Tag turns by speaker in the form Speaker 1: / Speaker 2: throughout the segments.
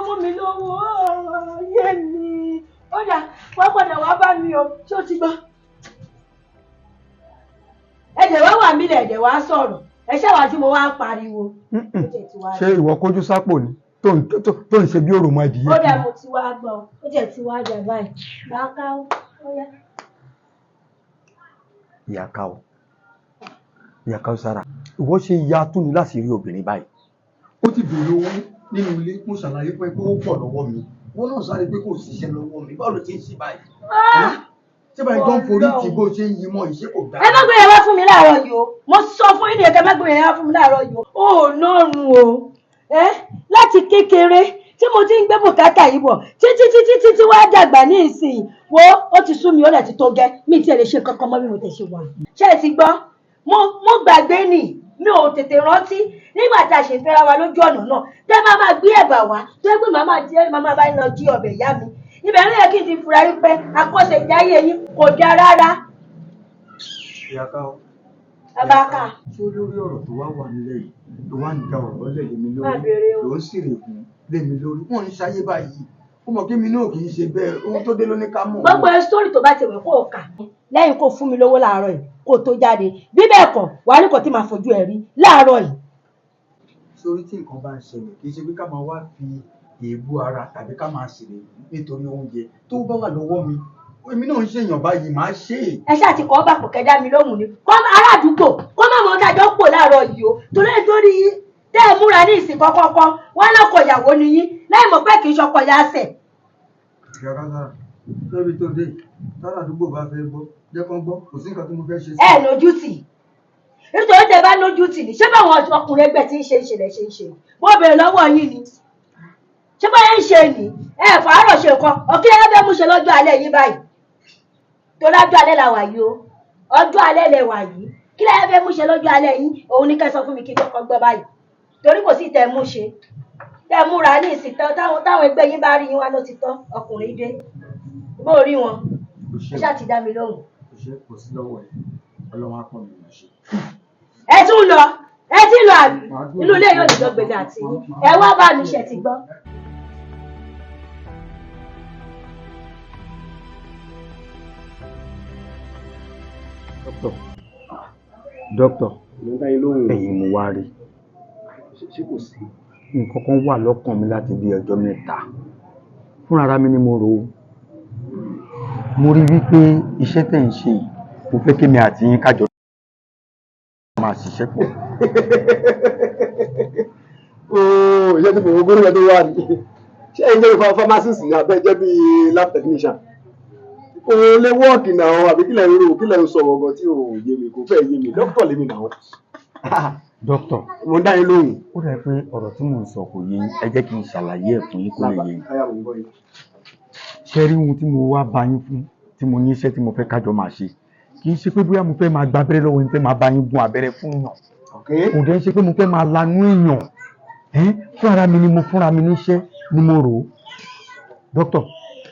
Speaker 1: fún mi lówó yé mi ó dà wọ́n padà wá bá mi o ṣé o ti gbọ́. ẹ̀jẹ̀ wá wà mí lẹ̀ ẹ̀jẹ̀ wá sọ̀rọ̀ ẹ ṣáà tí mo wá ń pariwo.
Speaker 2: ṣé ìwọ kójú sápò ni tó ń ṣe bí òròmọ adìyẹ.
Speaker 1: ó dà mo ti wá gbọ́ ó jẹ́ ti wá jà báyìí bá ká ó yá.
Speaker 2: ìyá ká ó sára ìwọ ṣe ya túnú láti rí obìnrin báyìí.
Speaker 3: ó ti bèrè owó nínú ilé mo ṣàlàyé pé ó pọ̀ lọ́wọ́ mi wọ́n náà sáré pé kò síṣẹ́ lọ́wọ́ mi báwo ló ti ń ṣe báyìí. ṣé báyìí tó ń forí tí bó ṣe ń yí mọ́ ìṣe kò dáa.
Speaker 1: ẹ má gbé yẹn wá fún mi láàárọ̀ yìí o mo sọ fún yín nìyẹn kẹ́ má gbé yẹn wá fún mi láàárọ̀ yìí o. ó nọ́ọ̀rùn o láti kékeré tí mo ti ń gbé bùkátà yìí bọ̀ títí wá dàgbà ní ìsìn wo ó ti sú mi ó lẹ̀ ti tó gẹ́ mi tiẹ̀ lè ṣe kankan mọ́ bí mo tẹ̀ ṣe wà. ṣé ẹ ti gbọ́ mo gbàgbé nì mi ò tètè rántí nígbà tá a ṣe fẹ́ra wa lójú ọ̀nà náà tẹ́ máa gbé ẹ̀bà wá tó ẹgbẹ́ màmá bá ń lọ jí ọbẹ̀ ìyá mi ibẹ̀ ló yẹ kí n ti fura wípé akọ́ṣẹ́jáyé yín kò dáa rárá.
Speaker 3: ìyá ká ó.
Speaker 1: abaka.
Speaker 3: ṣé olórí ọ̀rọ̀ tó wá wà nílẹ̀ yìí ló wá ń da ọ̀rọ̀ lẹ̀ lé mi lórí ló ń sì règùn lé mi lórí wọ́n ń ṣayé báyìí ó mọ̀ kí mi náà kì í ṣe bẹ́ẹ̀ ohun tó dé ló ní ká mọ̀.
Speaker 1: gbogbo sórí tó bá ti wẹ̀ kó o kà lẹ́yìn kó fún mi lówó láàárọ̀ yìí kó o tó jáde bí bẹ́ẹ̀ kọ́ wàá ní kò tí máa fojú ẹ̀ rí láàárọ̀ yìí.
Speaker 3: sórí tí nǹkan bá ń ṣẹlẹ̀ kì í ṣe pé ká máa wá fi èébú ara tàbí ká máa ṣèrè nítorí oúnjẹ tó bá wà lọ́wọ́ mi èmi náà ń ṣèyàn báyìí máa ṣe é.
Speaker 1: ẹ ṣáà ti kọ́ bá kò kẹjá mi lóhùn ni kọ́ ará àdúgbò kọ́ má mọ dájọ́ pò láàárọ̀ yìí o torí tẹ́ ẹ múra ní ìsìn kọ́kọ́kọ́ wọn lọ́kọ̀ ìyàwó ni yín láì mọ̀ pé kì í ṣọkọ ya sẹ̀.
Speaker 3: ìyá kására lórí tó dé tára àdúgbò bá fẹ́ gbọ́ jẹ́ kán gbọ́ kò sí nǹkan tí mo fẹ́ ṣe sí.
Speaker 1: ẹ lójú tì nítorí tẹ́ bá lójú tì ní ṣé báwọn ọkùnrin ẹgbẹ́ tí ń ṣe ìṣẹ̀lẹ̀ ṣe ń ṣe mo bèrè lọ́wọ́ yín ni ṣé báyẹn ń ṣe ní ẹ fàárọ̀ ṣe nǹkan ọ̀kí ẹ fẹ́ mú ṣe lọ́jọ́ alẹ́ yìí báyìí torí ọjọ́ alẹ́ la wà yìí o ọjọ́ alẹ́ lẹ wà yìí kí lẹ fẹ́ mú ṣe lọ́jọ́ alẹ́ yìí òun ní kẹ́ sọ fún mi kí n kọ́kọ́ gbọ́ báyìí torí kò sí tẹ́ mú ṣe tẹ́ múra ní ìsìn táwọn ẹgbẹ́ yín bá rí yín wá ló ti tán ọkùnrin dé bó rí wọn ẹ ṣáà ti dá mi lóhùn.
Speaker 3: kò sí lọ́wọ́ ẹ̀ ọlọ́run á pọ̀ mi lọ ṣe.
Speaker 1: ẹ tún lọ ẹ ti lọ àbí inú ilé yóò dìjọ gbèdé àti ẹ wá bá mi ṣe ti gbọ́.
Speaker 2: dókítà ẹ̀yin mo wá rí
Speaker 3: ṣé kò sí.
Speaker 2: nǹkan kan wà lọ́kàn mi láti bí ọjọ́ mẹ́ta fúnra mi ni mo rò ó mo rí wípé iṣẹ́ tẹ̀ ń ṣe mo fẹ́ kí mi àti yín kájọ máa ṣiṣẹ́ pọ̀.
Speaker 4: iṣẹ́ tí mo gbórí ẹ̀ tó wà ní ṣé ẹ̀yin jẹ́ pharmacist ní abẹ́ jẹ́ bí lab technician kò lè wọ́ọ̀kì náà àbí kílẹ̀ ń rò kílẹ̀ ń sọ̀rọ̀ gan tí ò yé mi kò fẹ́ yé mi dókítà lèmi náà.
Speaker 2: dókítà
Speaker 4: mo dá yín lóhùn.
Speaker 2: ó dà pé ọ̀rọ̀ tí mò ń sọ kò yé yín ẹ jẹ́ kí n ṣàlàyé ẹ̀ fún yín kó lè yé yín. ṣé rí ohun tí mo wá bá yín fún tí mo ní iṣẹ́ tí mo fẹ́ kájọ máa ṣe kì í ṣe pé bóyá mo fẹ́ máa gba abẹ́rẹ́ lọ́wọ́ yín fẹ́ máa bá yín gún abẹ́rẹ́ fún yàn kò dẹ́ ṣe pé mo fẹ́ máa lanú èèyàn fúnra mi ni mo fúnra mi níṣẹ́ ni mo rò ó. dókítà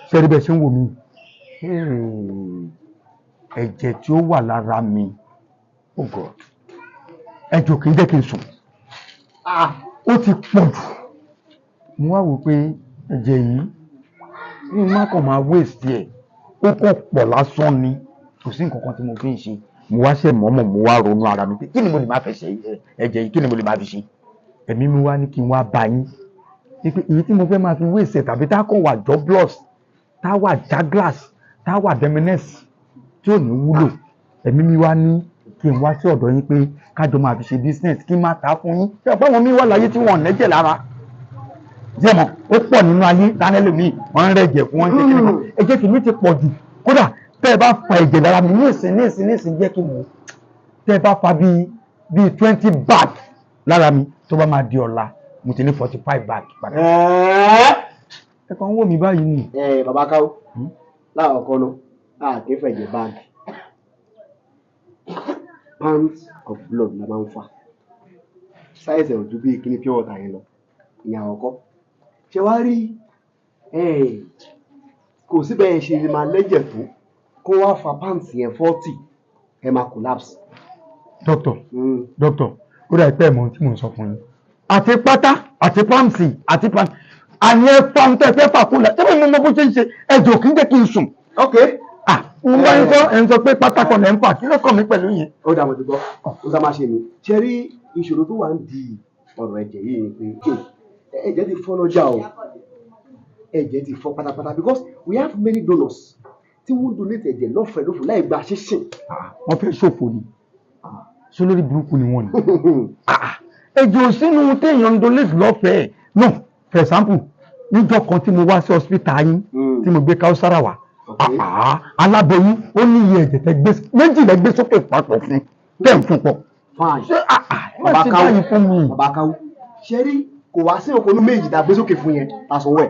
Speaker 2: ṣé rí bẹ́ẹ̀ ṣe ń wò mí ẹ̀jẹ̀ tí ó wà lára mi oh God ẹ̀jẹ̀ kì í jẹ́ kí n sùn ó ti pọ̀ jù mo wá wò pé ẹ̀jẹ̀ yìí ní má kàn máa waste ẹ̀ ó kàn pọ̀ lásán ni kò sí nǹkan kan tí mo fi ń ṣe mo wá ṣe mọ́mọ́ mo wá ronú ara mi pé kí ni mo lè máa fẹ́ ṣe ẹ̀jẹ̀ yìí kí ni mo lè máa fi ṣe ẹ̀mí mi wá ní kí n wá bá yín pé èyí tí mo fẹ́ máa fi waste ẹ̀ tàbí tá a kàn wà jobless tá a wà jaglas tá a wà demenes tí ò ní wúlò ẹ̀mí mi wá ní kí n wá sí ọ̀dọ̀ yín pé kájọ máa fi ṣe business kí n máa ta fún yín ṣé ọ̀pọ̀ àwọn mi wà láyé tí wọ́n lẹ́jẹ̀ lára jẹ́mọ̀ ó pọ̀ nínú ayé dánilẹ̀ mi wọ́n ń rẹ̀jẹ̀ fún wọn ṣe kí nìkan ẹ̀jẹ̀ kìíní ti pọ̀ jù kódà tẹ́ ẹ bá fa ẹ̀jẹ̀ lára mi ní ìsìn jẹ́ kí n wò tẹ́ ẹ bá fa bíi 20 bag lára mi tó bá máa di ọ̀la mo ti ní 45 bag padà. ẹ kàn ń wò mí báyìí ni.
Speaker 4: bàbá káwó láàkọ́ náà àkẹ́fẹ̀jẹ̀ báàgì pounds of blood la máa ń fa sáyẹ̀sì ojú bíi kíní pure water yẹn lọ ìyẹn àkọ́kọ́ ṣé wàá rí kò síbẹ̀ yẹn ṣe máa lẹ́jẹ̀ tó kó wá fa pounds yẹn 40 ẹ máa collapse.
Speaker 2: dókítà ó dà pẹ́ mọ́ tí mò ń sọ fún yín àti pátá àti pàǹsì àti pàǹsì àní ẹ fa ń tẹ́ fẹ́ fà kúlà tẹ́lẹ̀ mi mọ bó ṣe ń ṣe ẹ̀jọ̀ kì í jẹ́ kí n sùn.
Speaker 4: ok.
Speaker 2: mo bá ń kọ́ ẹ̀ ń sọ pé pátákọ̀ lẹ́ ń fà kí ló kàn mí pẹ̀lú yẹn.
Speaker 4: ó dà mo ti gbọ́ ó dá máa ṣe ni ṣe rí ìṣòro tó wà ń di ọ̀rọ̀ ẹ̀jẹ̀ yìí ni pé ẹ̀jẹ̀ ti fọ́ lọ́jà o ẹ̀jẹ̀ ti fọ́ pátápátá because we have many donors tí wọ́n donate ẹ̀jẹ̀ lọ́fẹ̀ẹ́ lófò láì gba ṣíṣìn.
Speaker 2: wọ́n fẹ́ ṣòfò ni ṣé lórí burúkú ni wọ́n ni. ẹ̀jẹ̀ ò sínú téèyàn ń donate lọ́fẹ̀ẹ́ no for example níjọ́ kan tí mo wá sí hospital yín tí mo gbé Kausara wá aláboyún ó ní iye ẹ̀jẹ̀ tẹ gbé méjì lẹ gbé sókè papọ̀ fún tẹ̀ ń fún pọ̀.
Speaker 4: fine bàbá káwó ṣe rí kò wá sí òkòlù méjì tá a gbé sókè fún yẹn àsọwọ́ ẹ̀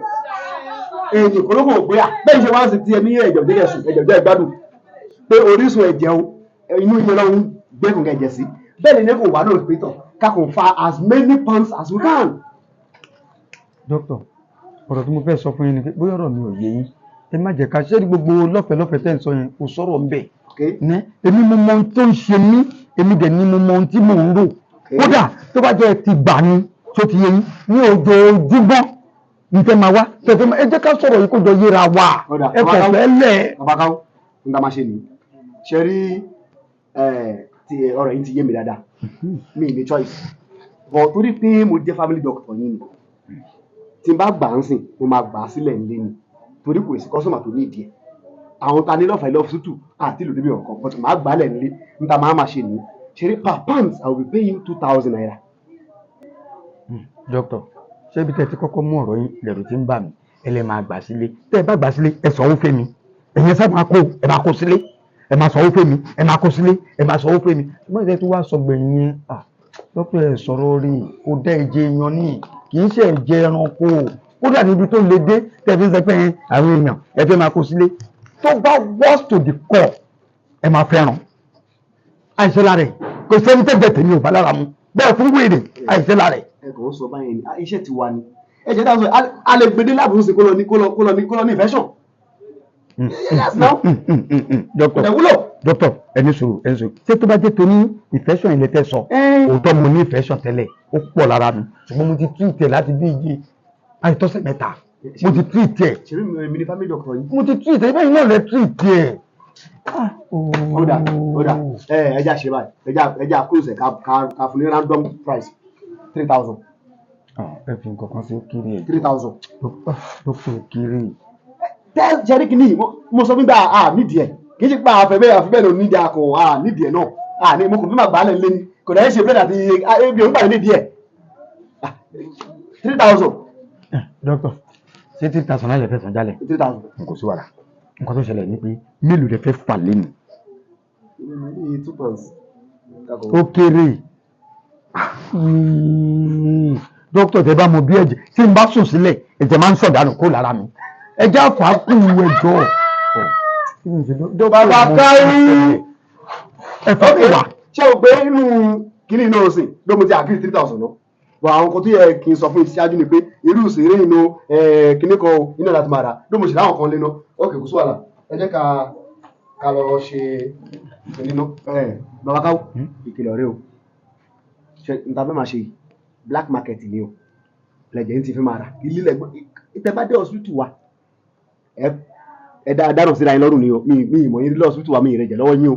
Speaker 4: èyí kò ló kò gbé à bẹ́ẹ̀ ṣe wá sí ti ẹni ẹ̀jẹ̀ òjẹ́ ẹ̀sùn ẹ̀jẹ̀ òjẹ́ ìgbádùn pé orísun ẹ̀jẹ̀ o inú ìyẹn lọ́wọ́ ń gbẹ́kùn ẹ̀jẹ̀ sí bẹ́ẹ̀ ni kò wá náà pé tán ká kò fa as many pounds as we can.
Speaker 2: dókítà ọ̀rọ̀ tí mo fẹ́ sọ fún yín ni pé bóyá ọ̀rọ̀ mi ò yé yín ẹ má jẹ́ ká ṣe é gbogbo lọ́fẹ̀ẹ́ tẹ́ ń sọ yẹn kò sọ̀rọ̀ ń bẹ̀. èmi mo mọ ohun tó ń ṣe mí èmi dẹ̀ ni mo mọ ohun tí mò ń rò kódà tó bá jẹ́ ti gbà ní tó ti yé yín ní ojoojúmọ́ nfẹ́ máa wá tẹ̀fẹ́ máa ẹ jẹ́ ká sọ̀rọ̀ yìí kó jọ yéra wa ẹ kò fẹ́ lẹ̀.
Speaker 4: bàbá káwó ń dá máa ṣe nìyí ṣe rí ọ̀rọ̀ yìí ti yé mi dáadáa mi ní choice but torí pé mo jẹ́ family doctor yín ni tí n bá gbà ń sìn mo máa gbà á sílẹ̀ nílé ni torí kò sí kọ́sọ́mà tó ní ìdí ẹ̀ àwọn ta ní lọ́fẹ̀ẹ́ lọ́fẹ̀ẹ́ àti ìlú débi ọ̀kan but màá gbà á lẹ̀ nílé níta máa ṣe nìyí ṣe rí per pound I will be paying you 2,000 naira.
Speaker 2: doctor ṣé ibi tẹ́ ti kọ́kọ́ mú ọ̀rọ̀ yín lẹ́rù tí ń bà mí ẹ lè máa gbà sílé tẹ́ ẹ bá gbà sílé ẹ sanwó fẹ́ mi ẹ̀yin sábà máa kó ẹ máa kó sílé ẹ máa sanwó fẹ́ mi ẹ máa kó sílé ẹ máa sanwó fẹ́ mi ṣùgbọ́n ìṣẹ́ tó wá sọ gbẹ̀yìn yẹn dókítà ẹ sọ̀rọ̀ rí kó dá ẹ̀jẹ̀ yan ní kì í ṣe ẹ̀jẹ̀ ẹranko kódà níbi tó le dé tẹ́ fi ń sọ pé àwọn èèyàn ẹ fẹ́ máa kó sílé tó bá worst to the core ẹ máa fẹ́ràn àìṣe lára ẹ̀ kò sẹ́ni tẹ́jẹ̀ tèmi ò bá lára mu bẹ́ẹ̀ fún wèrè àìṣe lára ẹ̀.
Speaker 4: ẹ kò ń sọ báyìí ni iṣẹ́ ti wà ní ẹ̀jẹ̀ dáhùn sọ a lè gbèdé láàbùrú sí kó lọ ní infection.
Speaker 2: dókítà ẹni sùúrù ṣé tó bá jẹ́ tó ní infection ilé tẹ́ sọ òótọ́ mo ní infection tẹ́lẹ̀ ó pọ̀ lára mi ṣùgbọ́n mo ti treat ẹ̀ láti bí iye àìtọ́sẹ̀ mẹ́ta mo ti treat ẹ̀.
Speaker 4: ṣèlú mi ní family doctor yìí.
Speaker 2: mo ti treat ẹ̀ bẹ́ẹ̀ náà lẹ treat ẹ̀.
Speaker 4: ó dà ẹja ṣe báyìí ẹja close ẹ̀ ká fún ní random price 3,000.
Speaker 2: ẹ fi nǹkan kan sí kiri ẹ̀.
Speaker 4: 3,000.
Speaker 2: dókítà kiri.
Speaker 4: tẹ́ ṣẹ́rí kìíní mo sọ fún bá nídìí ẹ̀ kì í ṣe pé àfẹ́ bẹ́ẹ̀ ló nídìí akọ̀ nídìí ẹ̀ náà ní mo kò fi máa gbà á lẹ̀ lé ní kò dẹ̀ ṣe bẹ́ẹ̀ àti ebi òun gbà nídìí ẹ̀ 3,000.
Speaker 2: dókítà ṣé 3,000 náà lè fẹ́ sàn jálẹ̀.
Speaker 4: 3,000.
Speaker 2: kò sí wàhálà nǹkan tó ṣẹlẹ̀ ni pé mélòó lè fẹ́ fà lẹ́nu.
Speaker 4: 2 pounds.
Speaker 2: ó kéré dókítà tẹ bá mọ bí ẹ̀jẹ̀ tí n bá sùn sílẹ̀ ẹ̀jẹ̀ máa ń sọ̀dánù kó lára mi ẹ̀jẹ̀ àfàákù ẹjọ́.
Speaker 4: bàbá kárí
Speaker 2: ẹ̀fọ́ kò wà.
Speaker 4: ṣé o gbé inú kíní náà sìn ló mo ti àgírí 3,000 náà bọ̀ àwọn kan tó yẹ kí n sọ fún ìṣáájú ni pé irú ìṣeré inú kíní kan iná láti máa rà ló mo ṣe láwọn kan lé náà ókè kò sí wàhálà ẹ jẹ́ ká lọ ṣe kíní náà. bàbá káwó ìkìlọ̀ rẹ o ṣe n ta fẹ́ máa ṣe black market ni o lẹ́jẹ̀ ń ti fi máa rà ilé lẹ́gbọ́n ìtẹ́ bá dé hospital wa ẹ dáná síra yín lọ́rùn ni o mi ìmọ̀ yín lé hospital wa mi ìrẹ̀jẹ̀ lọ́wọ́ yín o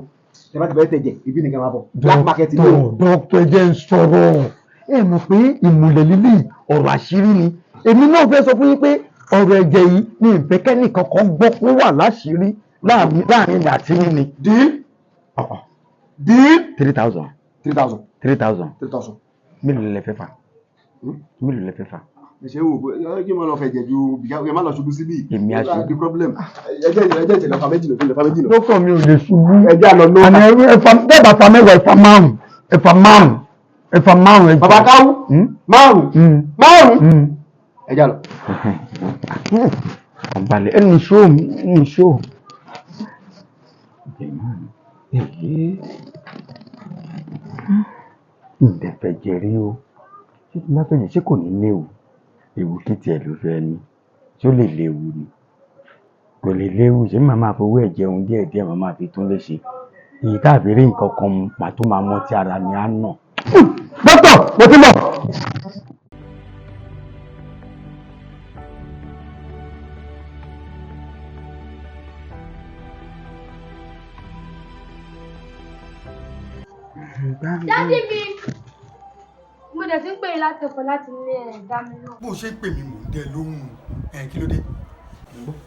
Speaker 4: ẹ bá ti bẹ́ẹ̀ tẹ̀jẹ̀ ibi nìkan máa bọ̀ black market ni o.
Speaker 2: dókítà ẹ jẹ́ ń sọ̀rọ̀ ẹ mọ̀ pé ìmùlẹ̀ lílì ọ̀rọ̀ àṣírí ni èmi náà fẹ́ sọ fún yín pé ọ̀rọ̀ ẹ̀jẹ̀ yìí ní ìfẹ́kẹ́nì kankan gbọ́ kó wà láṣìírí láàrin mi àti yín ni.
Speaker 4: deal
Speaker 2: 3,000.
Speaker 4: 3,000.
Speaker 2: 3,000.
Speaker 4: 3,000.
Speaker 2: mélòó lẹ fẹ́ fà mélòó lẹ fẹ́ fà.
Speaker 4: ṣe wo kí n máa lọ fẹ̀jẹ̀ ju ẹ má lọ ṣubú síbí.
Speaker 2: èmi aṣọ
Speaker 4: the problem ẹjẹ ìlẹ̀fà méjì lọ.
Speaker 2: dókítà mi ò lè ṣubú.
Speaker 4: ẹjẹ àlọ́ ló.
Speaker 2: àná ẹ̀fà fà mẹ́wàá ẹ̀fà márùn.
Speaker 4: bàbá káwú márùn. ẹjẹ àlọ́.
Speaker 2: ọ̀balẹ̀ ẹni ṣó. ìdẹ̀fẹ̀ jẹ̀rí o ṣé tí máa fẹ̀yìn ṣé kò ní léwu ewu kí tiẹ̀ ló fẹ́ ní ṣó lè léwu ni kò lè léwu ṣé màá máa fowó ẹ̀ jẹun díẹ̀díẹ̀ màá máa fi tún lè ṣe èyí tàbí rí nǹkan kan pàtó máa mọ tí ara mi á nà. dókítà mo ti bọ̀.
Speaker 5: Dádì mi. Mo dẹ̀ ti ń pè é láti ọ̀pọ̀ láti ilé ẹ̀ dá mi náà.
Speaker 3: Bó ṣe ń pè mí mò ń dẹ lóhùn kí ló dé?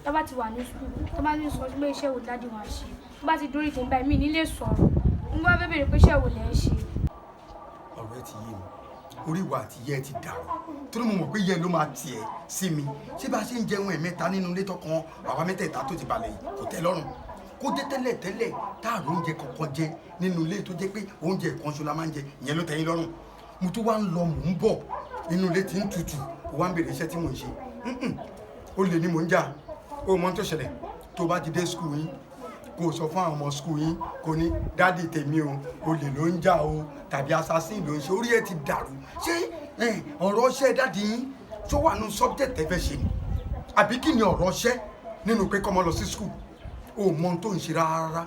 Speaker 5: Tó bá ti wà ní sùkúl, tó bá ní sọ pé iṣẹ́ wo dádì wọn ṣe, tó bá ti dórí ìtẹ̀ báyìí mi nílé sọ̀rọ̀. Mo bá fẹ́ bèrè pé iṣẹ́ wo lẹ̀ ń ṣe.
Speaker 3: Ọ̀rọ̀ ẹ ti yé mi, orí ìwà àti ìyẹ́ ẹ ti dàrú. Torí mo mọ̀ pé ìyẹ́ ló máa tiẹ̀ sí mi. Ṣé bá ṣe ń jẹun ẹ̀mẹ́ta nínú ilé tọkàn àwa mẹ́tẹ̀ẹ̀ta tó ti balẹ̀ yìí kò tẹ́ lọ́rùn? Kó dé tẹ́lẹ̀ táàrọ̀ oúnjẹ kankan jẹ nínú ilé tó jẹ́ pé oúnjẹ kan ṣo la máa ń jẹ, ìyẹn ló tẹ́yìn lọ́rùn. Mo tún wá ń lọ mò ń bọ̀ inú ilé tí ń tutù, ó wá ń bèrè iṣẹ́ tí mò ń ṣe. Ó lè ní mò ń jà, ó mọ tó ṣẹlẹ̀ tó bá ti dé skul yín kó sọ fún àwọn ọmọ skul yín kó ní dádì tèmi o olè ló ń jà o tàbí assassin ló ń ṣe, orí ẹ ti dàrú. Ṣé ọ̀rọ̀ ṣẹ́ dádì yín tó wà nínú subject ẹ fẹ́ ṣe ni àbí kí ni ọ̀rọ̀ ṣẹ́ nínú pé kọ́mọ lọ sí skul? O mọ ohun tó ń ṣe rárá,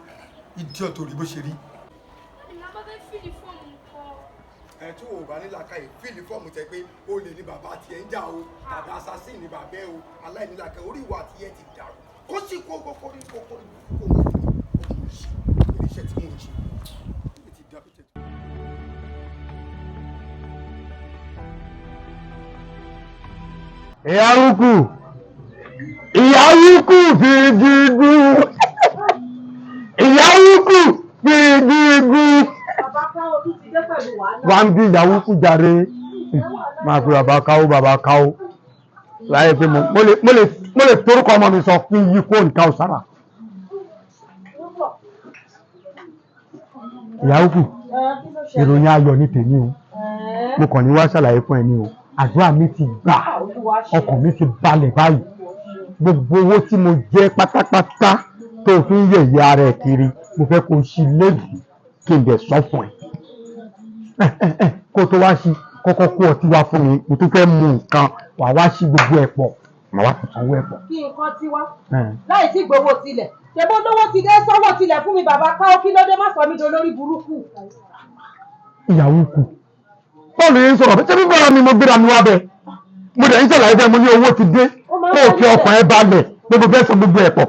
Speaker 3: idiot tó rí bó ṣe rí.
Speaker 5: Ìlànà fẹ́ fìlì fọ́ọ̀mù kan.
Speaker 3: Tí o bá ní làákàyè fíìlì fọ́ọ̀mù tẹ pé o lè ní bàbá tiẹ̀ ń jà o tàbí assassin ní bàbá ẹ o aláìní làákàyè orí ìwà àti ẹ ti dàrú. Kó sì kó iṣẹ́ tí mò ń ṣe.
Speaker 2: Ìyáwúkù fi dídú ìyáwúkù fi dídú wá ń bí ìyáwúkù jàre máa fi bàbá káwó láyé pé mo lè torúkọ ọmọ mi sọ fún yí kó nǹkan ọ̀sára. Ìyáwúkù ìròyìn ayọ̀ ní tèmi o, mo kàn ní wá ṣàlàyé fún ẹni o, àdúrà mi ti gbà, ọkàn mi ti balẹ̀ báyìí. Gbogbo owó tí mo jẹ pátápátá tó fi ń yẹ̀yẹ́ ara ẹ̀ kiri mo fẹ́ kó ṣí léèdì kí n dẹ̀ sọ fún ẹ. Kó tó wá sí kọ́kọ́ kó ọtí wá fún mi, mo tún fẹ́ mu nǹkan wà wá sí gbogbo ẹ̀ pọ̀ màá wá sanwó ẹ̀ pọ̀.
Speaker 1: Kí nǹkan ti wá láì tí gbowó tilẹ̀ ṣèbó lówó ti dé sọ́wọ́ tilẹ̀ fún mi bàbá káwọ́ kí ló dé má sọ mí dolórí burúkú.
Speaker 2: Ìyáwúkù bọ́ọ̀lù yẹn ń sọ̀rọ̀ bí tẹ́bí bọ́ọ̀lù mi mo gbéra mi wá bẹ́ẹ̀ mo dẹ̀ ń ṣàlàyé fẹ́ mo ní owó ti dé kó o fi ọkàn ẹ balẹ̀ gbogbo fẹ́ sọ gbogbo ẹ̀ pọ̀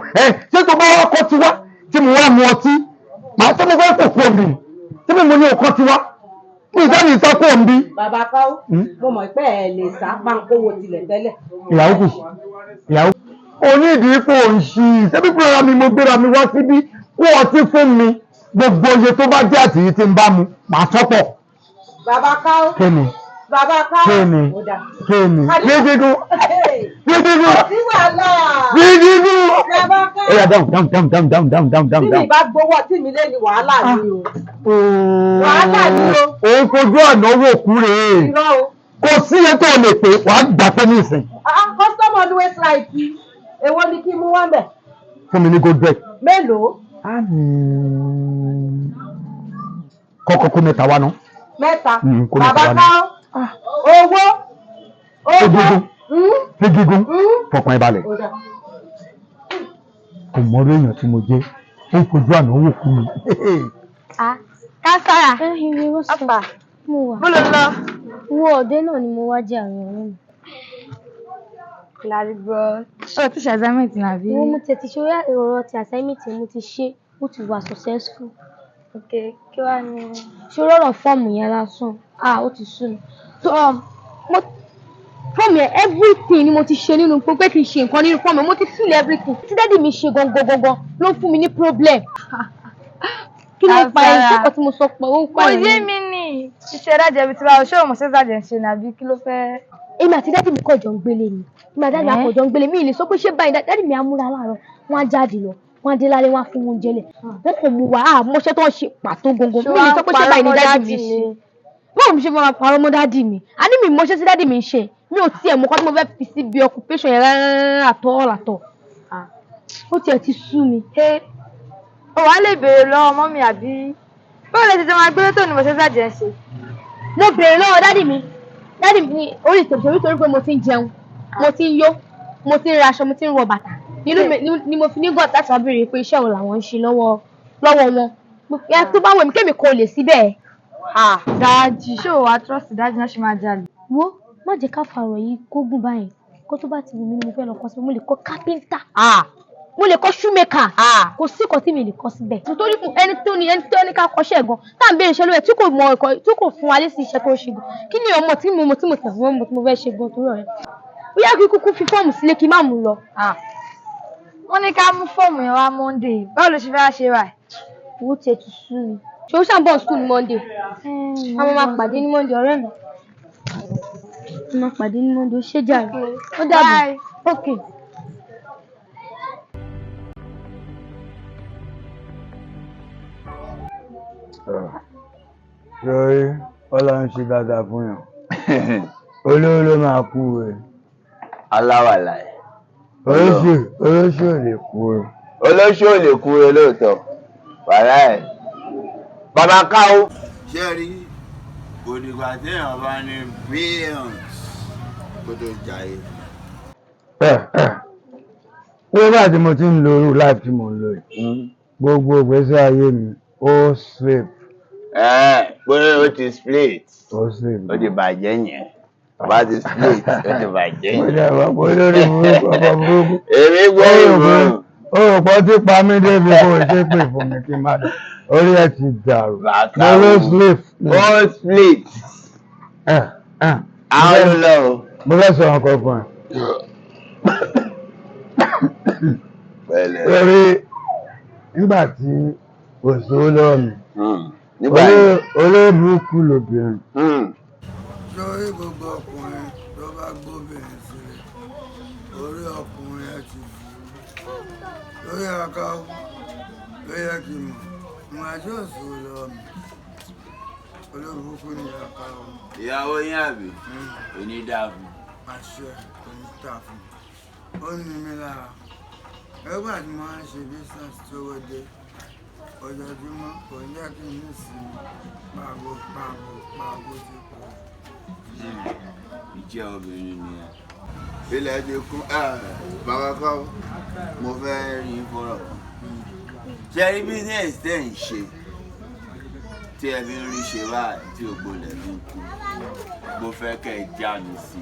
Speaker 2: ṣé tó bá wá kọ́ ti wá tí mo wá mu ọtí màá tó mo fẹ́ kó kó mi tí mo ní ọkọ ti wá mi ìdáni ìsá kó mi.
Speaker 1: Bàbá káwọ́ mo mọ̀ pé ẹ lè sá pánkówó tilẹ̀ tẹ́lẹ̀.
Speaker 2: Ìyáwúkù onídìí kò ń ṣí ṣébí fúnra mi mo gbéra mi wá síbí kó ọtí fún mi gbogbo iye tó bá jẹ́ àtìyí tí ń bá mu màá sọ́pọ̀.
Speaker 1: Bàbá káwọ́
Speaker 2: Kéni
Speaker 1: bàbá káwọ́
Speaker 2: kéni dídídú
Speaker 1: sí wàhálà bàbá káwọ́.
Speaker 2: Ó yá dáhùn.
Speaker 1: Tí mi bá gbowó tí mi lé ní wàhálà ni o. Wàhálà ni o.
Speaker 2: Òun fojú ọ̀nà owó kú rèé.
Speaker 1: Irọ́ o.
Speaker 2: Kò sí iye tó lè pè wàá gbà pé ní ìsìn.
Speaker 1: Customer always right. Èwo ni kí n mú wá mẹ́?
Speaker 2: Fún mi ní gold bread.
Speaker 1: Mélòó?
Speaker 2: Kọ́kọ́ kó mẹ́ta wá ná.
Speaker 1: Mẹ́ta.
Speaker 2: Kó mẹ́ta
Speaker 1: Bàbá
Speaker 2: wá ná.
Speaker 1: káwọ́ owó.
Speaker 2: Fi gígùn fọkàn ẹ balẹ̀. Kò mọ̀rọ̀ èèyàn tí mo jẹ́ ó ń fojú àná owó kú mi.
Speaker 6: Kásárà. Ọ̀pá. Mo wà.
Speaker 5: Mo lọ lọ.
Speaker 6: Wo òde náà ni mo wá jẹ́ àwọn ọ̀rẹ́ mi.
Speaker 5: Lárúbọ. Ó ti ṣe assignment nàbí?
Speaker 6: Mo tètè ṣe ọ̀rọ̀ ti assignment mo ti ṣe, ó ti wà successful.
Speaker 5: Okay, kí wá ni?
Speaker 6: Ṣé rọrọ̀ fọ́ọ̀mù yẹn lásán? Ó ti sú mi. Fọ́ọ̀mù yẹn everything ni mo ti ṣe nínú pé kí n ṣe nǹkan nínú fọ́ọ̀mù mo ti fill everything. Tí dádì mi ṣe gangan ló ń fún mi ní problem. Kí ló pa ẹ̀ ṣé kò tí mo sọ pé ó ń pa ẹ̀.
Speaker 5: Mo yé mi ní iṣẹ́ dájẹ́ bí ti bá o ṣé o mọ̀ sí dájẹ́ ń ṣe nàbí kí ló fẹ́?
Speaker 6: Èmi àti dádì mi kọ̀ jọ ń gbélé ni. Èmi àti dádì mi kọ̀ jọ ń gbélé mi ìlè sọ pé ṣé báyìí dádì mi á múra láàárọ̀ wọ́n á jáde lọ wọ́n á dé lálẹ́ wọ́n á fún oúnjẹ lẹ̀. Wọ́n kò mú wa mọ́ṣẹ́ tó ń ṣe pàtó gangan mi ìlè sọ pé ṣé báyìí ni dádì mi ṣe. Báwo mi ṣe máa parọ́ mọ́ dádì mi? A ní mi mọ́ṣẹ́ sí dádì mi ń ṣe mi ò tiẹ̀ mọ̀ kọ́ tí mo fẹ́ fi sí bí occupation yẹn rárá àtọ̀. Ó tiẹ̀ ti sú mi.
Speaker 5: O wá lè béèrè lọ́wọ́ mọ́mì àbí báwo lè ṣe máa gbé tó ní mo ṣe dájẹ́ ń ṣe?
Speaker 6: Mo béèrè lọ́wọ́ dádì mi ní orí ìtòjò nítorí pé mo ti ń jẹun mo ti ń yó mo ti ń raṣọ mo ti ń wọ bàtà ni mo fi ní gọ́ọ̀tà láti wá béèrè pé iṣẹ́ wo làwọn ń ṣe lọ́wọ́ wọn tó bá wẹ̀ mí kémi kò lè síbẹ̀.
Speaker 5: Dájì ṣé o wá trust dájì náà ṣe máa jalè?
Speaker 6: Wo má jẹ́ ká fàrọ̀ yìí kó gùn báyìí kó tó bá ti wù mí ni mo fẹ́ lọ kọ́ sí mo lè kọ́ kápẹ́ńtà. mo lè kọ́ shoemaker kò sí nǹkan tí mi lè kọ́ síbẹ̀ nítorí ẹni tó ní ká kọ́ṣẹ́ gan tá à ń béèrè iṣẹ́ lóye tí kò mọ ẹ̀kọ́ tí kò fún wa lé sí iṣẹ́ tó ń ṣe gan kí ni ọmọ tí mo fẹ́ ṣe gan torí ọ̀rẹ́ bóyá kí kúkú fi fọ́ọ̀mù sílé kí má mú lọ.
Speaker 7: wọ́n ní ká mú fọ́ọ̀mù yẹn wá Monday báwo ló ṣe fẹ́ ṣe rà.
Speaker 6: owó tiẹ̀ ti sú mi ṣé ó ṣàbọ̀ school ní Monday àwọn máa pàdé ní Monday ọ̀rẹ́ mi wọ́n máa pàdé ní Monday ó ṣe jàre ó dàbọ̀ okay.
Speaker 8: Lórí Ọlọ́run ṣe dáadáa fún yàn. Olówó ló máa kú rẹ̀.
Speaker 9: Aláwàlà ẹ̀.
Speaker 8: Olóṣù ò lè kú rẹ̀.
Speaker 9: Olóṣù ò lè kú rẹ̀ lóòótọ́. Wàhálà ẹ̀. Bàbá Káwó.
Speaker 10: Ṣé rí kò dìgbà téèyàn bá ní billions kó tó jayé.
Speaker 8: Pé bá tí mo ti ń lo irú life tí mo ń lò yìí, gbogbo ìgbésí ayé mi, ó slip.
Speaker 9: Pé ó ti split.
Speaker 8: Ó slip.
Speaker 9: Ó ti bàjẹ́ yẹn. Bàbá ti split. Ó ti bàjẹ́ yẹn.
Speaker 8: Mo jẹ́ àwọn ọmọ olórí burúkú ọmọ burúkú.
Speaker 9: Èmi gbọ́ ìròyìn.
Speaker 8: Ó rò pọ́ tí pa mí débi kó o ṣe pé fún mi kí n má dùn. Orí ẹ̀ ti dàrú. Mo ló slip.
Speaker 9: Ó split. Àwọn ló lọ o.
Speaker 8: Mo fẹ́ sọ ọkọ̀ fún ẹ. Torí nígbà tí kò sówó lọ́wọ́ mi, olóòbùkú lobìnrin.
Speaker 10: Sórí gbogbo ọkùnrin tó bá gbóbìnrin sílẹ̀, orí ọkùnrin ẹ ti bù. Lórí ọkọ ló yẹ kí n mọ̀, mo àjọ òṣòwò lọ́wọ́ mi. Olóòbùkú ni ọkọ. Ìyàwó yín àbí? Onídàáfún. Àṣẹ onídàáfún. Ó ní mi lára. Ẹgbẹ́ àti máa ń ṣe business tó wọlé ojoojúmọ́ kò ní jẹ́ kí n ní ìsinmi pààbò ti pọ̀. Ìjẹ́ obìnrin ni ẹ. Ilẹ̀ ti kún bàbá Káwó mo fẹ́ rí fọ́rọ̀ kan. Ṣé rí business tẹ̀ ń ṣe tí ẹ fi ń rí ṣe báyìí tí ògbólẹ̀ fi ń kú? Mo fẹ́ kẹ́ ẹ jáde sí i.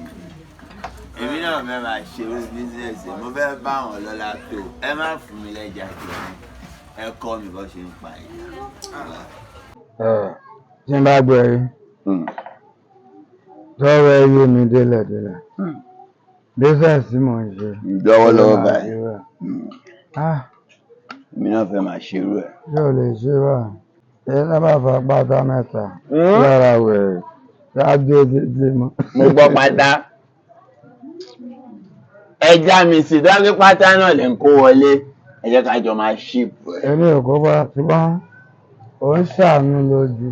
Speaker 10: Èmi náà fẹ́ máa ṣe orí bísíǹsì mo fẹ́ bá àwọn ọlọ́lá tó ẹ má fún mi lẹ́jà jẹ ẹ kọ́ mi bó ṣe ń pa ẹ̀yà.
Speaker 8: Tí n bá gbé rí sọ́wọ́ ẹ yé mi délẹ̀délẹ̀ bísíǹsì mò ń ṣe.
Speaker 9: Lọ́wọ́lọ́wọ́ báyìí èmi náà fẹ́ máa ṣe irú ẹ̀.
Speaker 8: Ṣé o lè ṣe báyìí? Èyí náà bá fa pátá mẹ́ta lára wẹ̀rẹ̀ ṣáájú títí mọ́.
Speaker 9: Mo gbọ́ pátá. Ẹja mi sì dágbé pátá náà lè ń kó wọlé ẹ jẹ́ ká jọ máa ṣíìpù ẹ̀.
Speaker 8: Èmi ò kó bá ṣùgbọ́n ó ń ṣàánú lójú.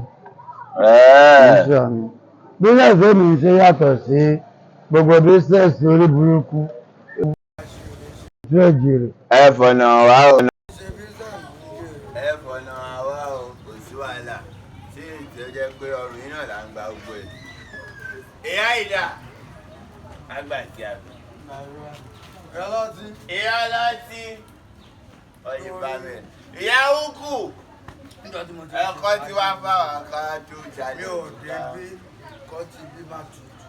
Speaker 8: Bísẹ̀sì mi ṣe yàtọ̀ sí gbogbo bísẹ̀sì orí burúkú tí ó jèrè.
Speaker 9: Ẹ fọ̀nà wá o.
Speaker 10: Ẹ fọ̀nà wá o kò sí wàhálà tí ètò jẹ́ pé ọrùn yìí náà là ń gba gbogbo ẹ̀. Ìyá ìdá àgbà tí a bẹ̀. Ìyá ọlọ́tí ọ̀yìn bá mi. Ìyá ukù ẹ̀kọ́ tí wàá fà wá ká tó jáde. Mi ò dé bí kọ́ ti bí má tutù.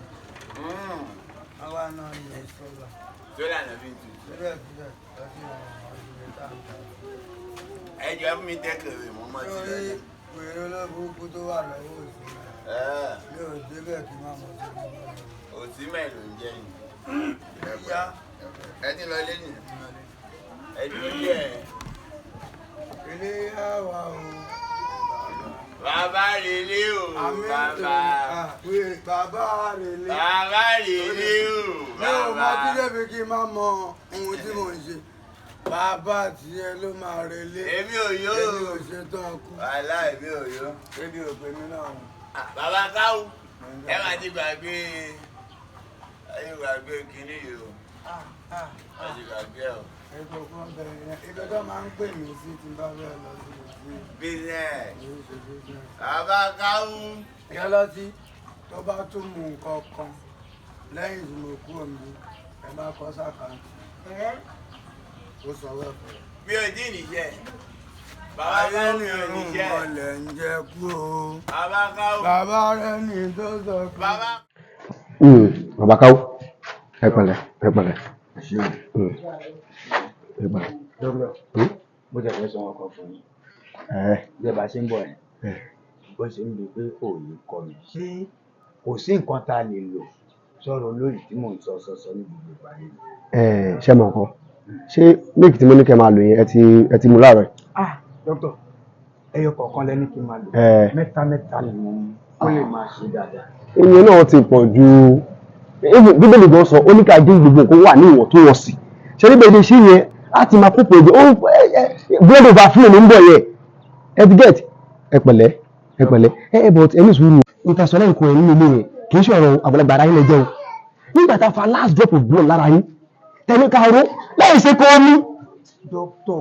Speaker 10: Àwa náà ní ìṣọ́lá. Sólà náà fi tutù. Ẹ jẹ́ fún mi tẹ́kẹ̀rẹ̀ mọ́ mọ́ sí lẹ́yìn. Wèrè olóògùn tó wà lọ́wọ́ òsì mẹ́rin. Mi ò débẹ̀ kí má mọ̀ sí mi. Òsì mẹ́rin ló ń jẹ́ yìí. Ẹ ti lọ lé nì. Ẹ dúró díẹ̀. Ilé àwa o. Bàbá rèlé o. Bàbá. Bàbá rèlé. Bàbá rèlé o. Mi ò mọ kí lèmi kí n má mọ ohun tí mò ń ṣe. Bàbá tiẹ̀ ló máa relé. Èmi ò yó. Èmi ò ṣe tán kú. Wàhálà èmi ò yó. Èmi ò pè mí náà. Bàbá Káwó ẹ máa ti gbàgbé kinní yìí o. Ẹ ti gbàgbé o. Ètò kan bẹ̀rẹ̀ yẹn. Ibi tó máa ń pè mí sí ti bá bẹ́ẹ̀ lọ sí ìlú. Business. Bàbá Káwó. Ìyá lọ́tí tó bá tún mú nǹkan kan lẹ́yìn tí mo kú omi ẹ bá kọ́ sàkáǹtì. Ó sọ wẹ́pẹ̀. Mi ò dín níṣẹ́. Bàbá Káwó mi ò níṣẹ́. Ọlẹ̀ ń jẹ kú o. Bàbá Káwó. Bàbá rẹ̀ ní tó sọ pé.
Speaker 4: Bàbá Káwó ẹ pẹ̀lẹ́ ẹ pẹ̀lẹ́ ẹ pẹ̀lẹ́.
Speaker 11: dókítà bó jẹ́ fẹ́ sọ wọn kan fún yín bí ẹ bá ṣe ń bọ̀ yẹn bó ṣe ń bi pé òye kọ mi ṣé kò sí nǹkan tá a lè lò sọ̀rọ̀ lórí tí mò ń sọ ní gbogbo ìgbà yìí.
Speaker 4: ṣé mọ̀ nǹkan ṣé méèkì tí mo ní kẹ́ máa lò yẹn ẹ ti mú láàárọ̀ yìí.
Speaker 11: dókítà ẹyọ kọ̀ọ̀kan lẹ́ni kí n máa lò mẹ́ta ni mo mú kó lè máa ṣe dáadáa.
Speaker 4: ìyẹn náà ti pọ̀ ju bíbélì gan sọ ó ní ká dín gbogbo nǹkan wà ní ìwọ̀ntúnwọ̀nsì ṣe níbẹ̀ ilé iṣẹ́ yẹn á ti máa púpọ̀ èdè blood overflow ní ń bọ̀ yẹn etiquet ẹpẹ̀lẹ́ but ẹni sùúrù níta sọ lẹ́yìn kan ẹ̀ nínú ilé yẹn kì í ṣọ̀rọ̀ àgbàlagbà ara yín lẹ jẹun nígbà tá a fa last drop of blood lára yín tẹ̀lé ká ró láì ṣe kọ́ ọ́ ní.
Speaker 11: dókítà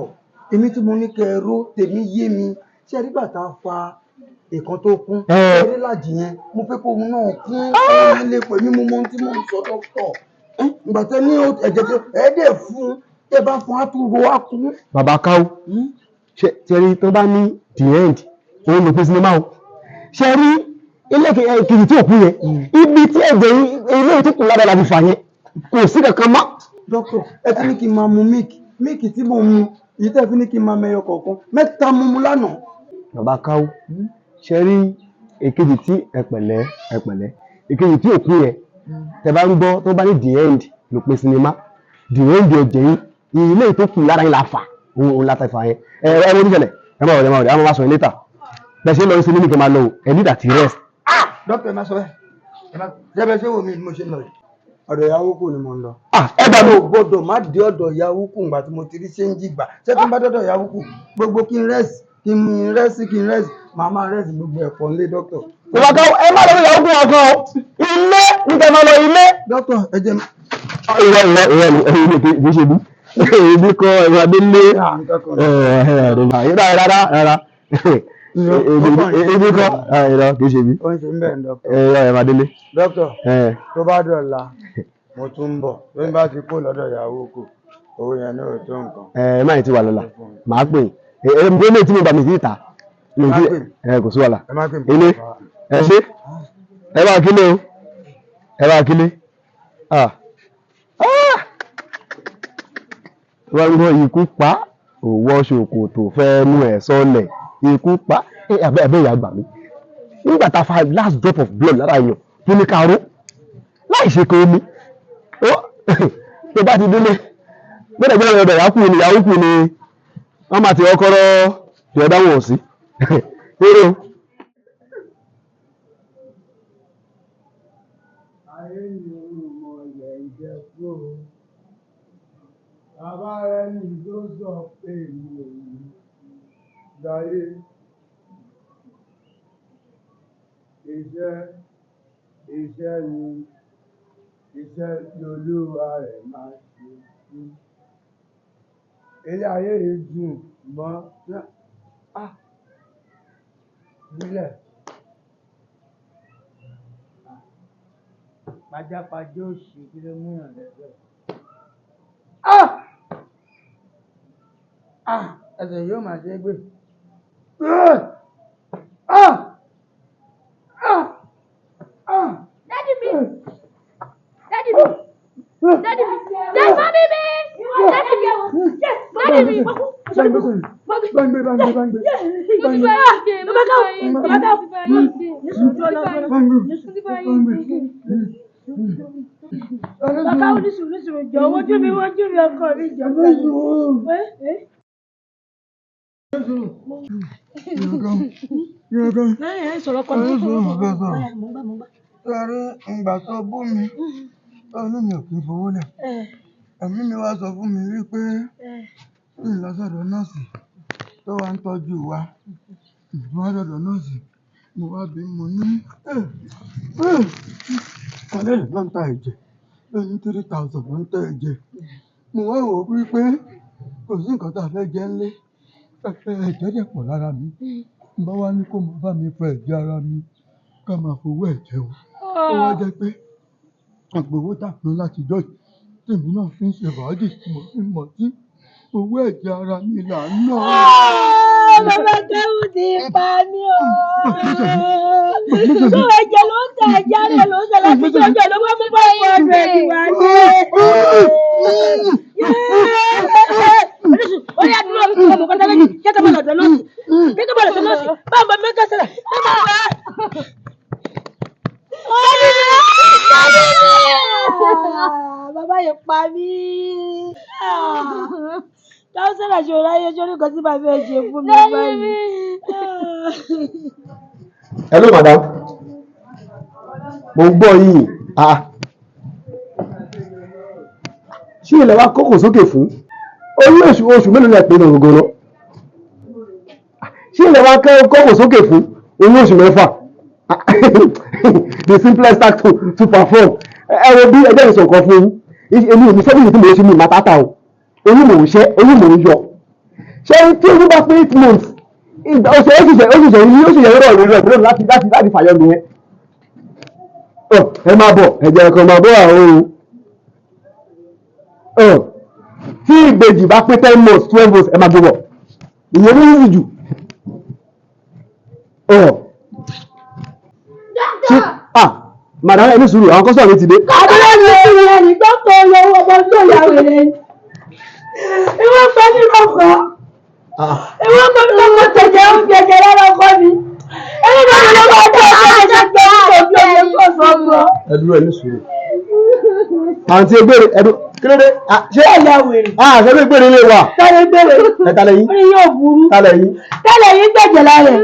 Speaker 11: èmi tí mo ní kẹ́ ẹ ró tèmi yé mi ṣé ẹ nígbà tá a fa ìkan tó kún eré lájì yẹn mo fẹ́ kó òun náà kún ọ̀rọ̀ ilé pè mí mo mọ ohun tí mò ń sọ dókítà ìgbà tẹ ní ẹ̀jẹ̀ tó ẹ̀ẹ́dẹ̀ fún tẹ bá fún àtúrò wá kún.
Speaker 4: bàbá káwó ṣe rí tó bá ní the end òun ló pín sinimá o ṣe rí ilé kejì tí òkú yẹn ibi tí ẹ̀jẹ̀ ilé tó kù lára la fi fà yẹn kò sí kankan mọ́.
Speaker 11: dókítà ẹ ti ní kí n máa mu míìkì tí mo mu èyí tẹ́ fi ní kí n máa mẹyọ kọ̀ọ̀kan mẹ́ta mo mu lánàá.
Speaker 4: bàbá káwó ṣe rí èkejì tí ẹpẹ̀lẹ́ èkejì tí òkú yẹn tẹ bá ń gbọ́ tó bá ní the end ló pín sinimá the end ẹ̀jẹ̀ yìí ilé tó kù lára yín la fà òun láta ìfà yẹn ẹ wọ́n níṣẹ̀lẹ̀ ẹ má wọlé àwọn máa sọ yín létà bẹ́ẹ̀ ṣe lọ sí ní kí n máa lọ ẹ nígbà tí rest.
Speaker 11: dókítà ẹ má sọ bẹ́ẹ̀ jẹ́bẹ̀ ṣé wò mí mo ṣe lọ yìí ọ̀dọ̀ ìyàwó kù ni mo ń lọ.
Speaker 4: ẹ gbà mí.
Speaker 11: gbọ́dọ̀ má dé ọ̀dọ̀ ìyàwó kù ńgbà tí mo ti rí ṣéǹjì gbà ṣé tí n bá dọ́dọ̀ ìyàwó kù gbogbo kí n rest màá máa rest gbogbo ẹ̀fọ́ ńlé dókítà.
Speaker 4: ìwàkọ̀ ẹ má lọ ìyàwó kù ọkọ ilé níta máa lọ ilé.
Speaker 11: dókítà ẹ jẹ́ mi.
Speaker 4: ìwọ kì í ṣe bí ibi kọ ẹ̀rọ adélé rárá ibi kọ ẹ̀rọ kì í ṣe bí ẹ̀rọ adélé.
Speaker 11: dókítà tó bá dọ̀la mo tún ń bọ̀ tó ń bá ti kó lọ́dọ̀ ìyàwó kù owó yẹn náà tó nǹkan.
Speaker 4: ẹ má yìí ti wà lọ́la màá pè é ẹ ǹdẹ́ lè tí mo gbà mí sí ìta kò sí wàhálà ilé ẹ ṣe ẹ bá kílé o ẹ bá kílé wọ́n ń gbọ́ ikú pa òwò ṣòkòtò fẹ́ mú ẹ̀ sọ́lẹ̀ ikú pa abẹ́ ìyá gbà mí nígbà tá a fa last drop of blood lára èèyàn tó ní ká ró láì ṣe kó omi tó bá ti délé gbọ́dọ̀ gbọ́dọ̀ ọ̀dọ̀ ìyàwó kù ni wọ́n máa ti ọkọ́rọ́ tí ọ̀dá wọn sí eré o.
Speaker 10: ayé ni mo yẹ ìjẹ kúrò bàbá rẹ ní tó sọ pé mi ò ní gbáyé iṣẹ́ ni iṣẹ́ lolúwa rẹ̀ máa ṣe sí ilé ayé yìí dùn mọ́ nílẹ̀ pajápajá òṣì kí ló mú yàn lẹ́sẹ̀. ẹsẹ̀ yóò máa ṣe é gbé.
Speaker 6: Daddy mi. Daddy mi. Daddy mi. Daddy mi. Daddy mi. Daddy mi.
Speaker 1: Bàbá oníṣòro jọ wọ́jú mi ọkọ mi jọ. Sọ̀rọ̀ kan ní
Speaker 11: sọ̀rọ̀ ìgbà tó bú mi ọ̀nà mi ò kí n fowó lẹ̀ ẹ̀mí mi wá sọ fún mi wípé kí n lọ sọ́dọ̀ nọ́ọ̀sì tó wá ń tọ́jú wa mo wá sọ́dọ̀ nọ́ọ̀sì mo wá bí mo ní ọ̀lẹ́ ló ń ta ẹ̀jẹ̀ lóyún 3,000 ló ń tẹ ẹ̀jẹ̀ mo wá wò ó wípé kò sí nǹkan tá a fẹ́ jẹ ńlé ẹ̀jẹ̀ dẹ̀ pọ̀ lára mi bá wá ní kó máa bá mi fọ ẹ̀jẹ̀ ara mi ká máa fowó ẹ̀jẹ̀ o ó wá jẹ́ pé àgbòwò dàpọ̀ láti jọ́ tèmi náà fi ń ṣe fàájì mo fi mọ̀ sí owó ẹ̀jẹ̀ ara mi là ń ná.
Speaker 1: Bàbá Kẹ́hù ti pa mí o. Tó ẹ̀jẹ̀ ló ń tẹ ẹ̀jẹ̀ rẹ̀ ló ń tẹ láti jọjọ ló bá mú 500 wá dé. yẹ pa mí. Káwọ́sẹ́là ṣe ráyè sórí nǹkan tí bàbá ẹ̀ ṣe fún mi báyìí.
Speaker 4: Hello madam, mo ń gbọ́ yìí. Ṣé ilẹ̀ wa kókò sókè fún? Orí oṣù mélòó lẹ pé ní ògógóró? Ṣé ilẹ̀ wa kókò sókè fún orí oṣù mẹ́fà? The simplest act to perform. Ẹ wo bí ẹgbẹ́ ìṣọ̀kan fún yín. Èmi ò ní sẹ́yìn tí mo ṣe mi màtátà o. Oyún mò ń ṣẹ́, oyún mò ń yọ. Ṣé tí oyún bá pé 8 months? Òṣìṣẹ́ rọ̀ lórí rẹ̀ láti fàyọ nìyẹn. Ẹ máa bọ̀, ẹ̀jẹ̀ ẹ̀kan máa bọ̀ àwọn ohun. Tí ìbejì bá pé 10 months 12 months ẹ máa gbé bọ̀. Ìyẹn ló yìí jù. Màdàmá ẹni sùúrù àwọn kọ́sọ̀ mi ti dé.
Speaker 1: Àbúrò mi ti rẹ̀ ní dọ́kọ̀ olówó ọmọ tó yà wèrè. Ìwọ́n fẹ́ ní lọ́kọ̀. Ìwọ́n fẹ́ ní lọ́kọ̀ tẹ̀jẹ̀ oúnjẹ jẹ lára ọkọ mi. Ẹni náà ló máa tẹ̀ ọ́ ṣe gbé ojú omi kò sọ̀gbọ́.
Speaker 4: Ẹ dúró ẹni sùúrù. Àǹtí egbèrè ẹdún kí ló dé? Ṣé
Speaker 1: ẹ̀yà wèrè?
Speaker 4: Ṣé egbèrè lè wà?
Speaker 1: Tẹ́lẹ̀ gbèrè.
Speaker 4: Ẹ talẹ̀ yín.
Speaker 1: Orí yóò burú.
Speaker 4: Talẹ̀ yín.
Speaker 1: Tẹ́lẹ̀ yín gbẹ̀jẹ̀ lára ẹ̀.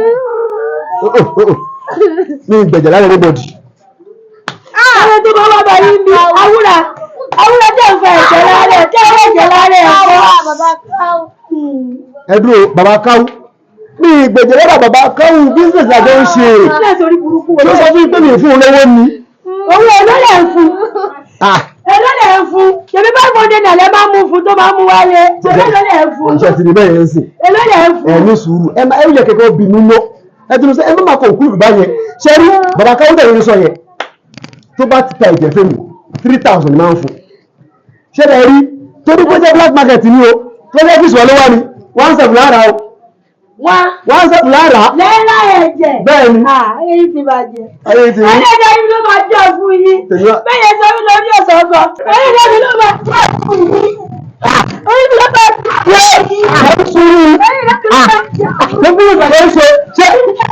Speaker 4: Mi gbẹ̀jẹ̀ lára anybody.
Speaker 1: Àwọn tó bá wà bá yín bí àwúrà tẹ̀ ń fa ẹ̀jẹ̀ lára ẹ̀ tẹ́ ẹ̀jẹ̀ lára ẹ̀ fọ́.
Speaker 4: Ẹ dúró bàbá káwú. Mi gbẹ̀jẹ̀ lára bàbá káwú business àjọ ń ṣe. Tó sọ fún pé mi fún un lówó ni.
Speaker 1: Owó ẹlọ́lẹ̀ ń fún. Ẹlọ́lẹ̀ ń fún. Ṣèbí bá gbọ́dé nàlẹ́ máa mú fún tó máa mú wáyé. Ẹlọ́lẹ̀ ń fún.
Speaker 4: Ọ̀ṣẹ́ ti ní bẹ́ẹ̀ yẹn sìn.
Speaker 1: Ẹlọ́lẹ̀ ń fún.
Speaker 4: Ẹ ní sùúrù. Ẹ yẹ kẹ́kọ̀ọ́ bì mí lọ. Ẹ tún sọ ẹ má máa kọ̀ òkú ìrùbá yẹn. Ṣé rí bàbá káwú tẹ̀lé sọ yẹn? Tó bá ti ta ẹ̀jẹ̀ fẹ́ mi 3,000 ni máa ń fún. Ṣé ẹ rí tó ní pé jẹ́ black market ni o tó ní ọ́fíìsì wọn ló wà ní 1,700 lára o. 1,700 lára.
Speaker 1: Lẹ́yìn láyé ẹ̀jẹ̀.
Speaker 4: Bẹ́ẹ̀ ni.
Speaker 1: Ayé ti bàjẹ́.
Speaker 4: Ayé ti rí.
Speaker 1: Ẹlẹ́dàá yìí ló máa jọ fún yín. Bẹ́ẹ̀ sọ mí lórí ọ̀sọ̀ọ̀sọ̀. Ẹlẹ́dàá yìí ló máa jọ fún yín. Orí mi ló máa jọ fún yín.
Speaker 4: Àwọn sùúrù. Ló bí ìgbàgbọ́ ṣe ṣe ṣe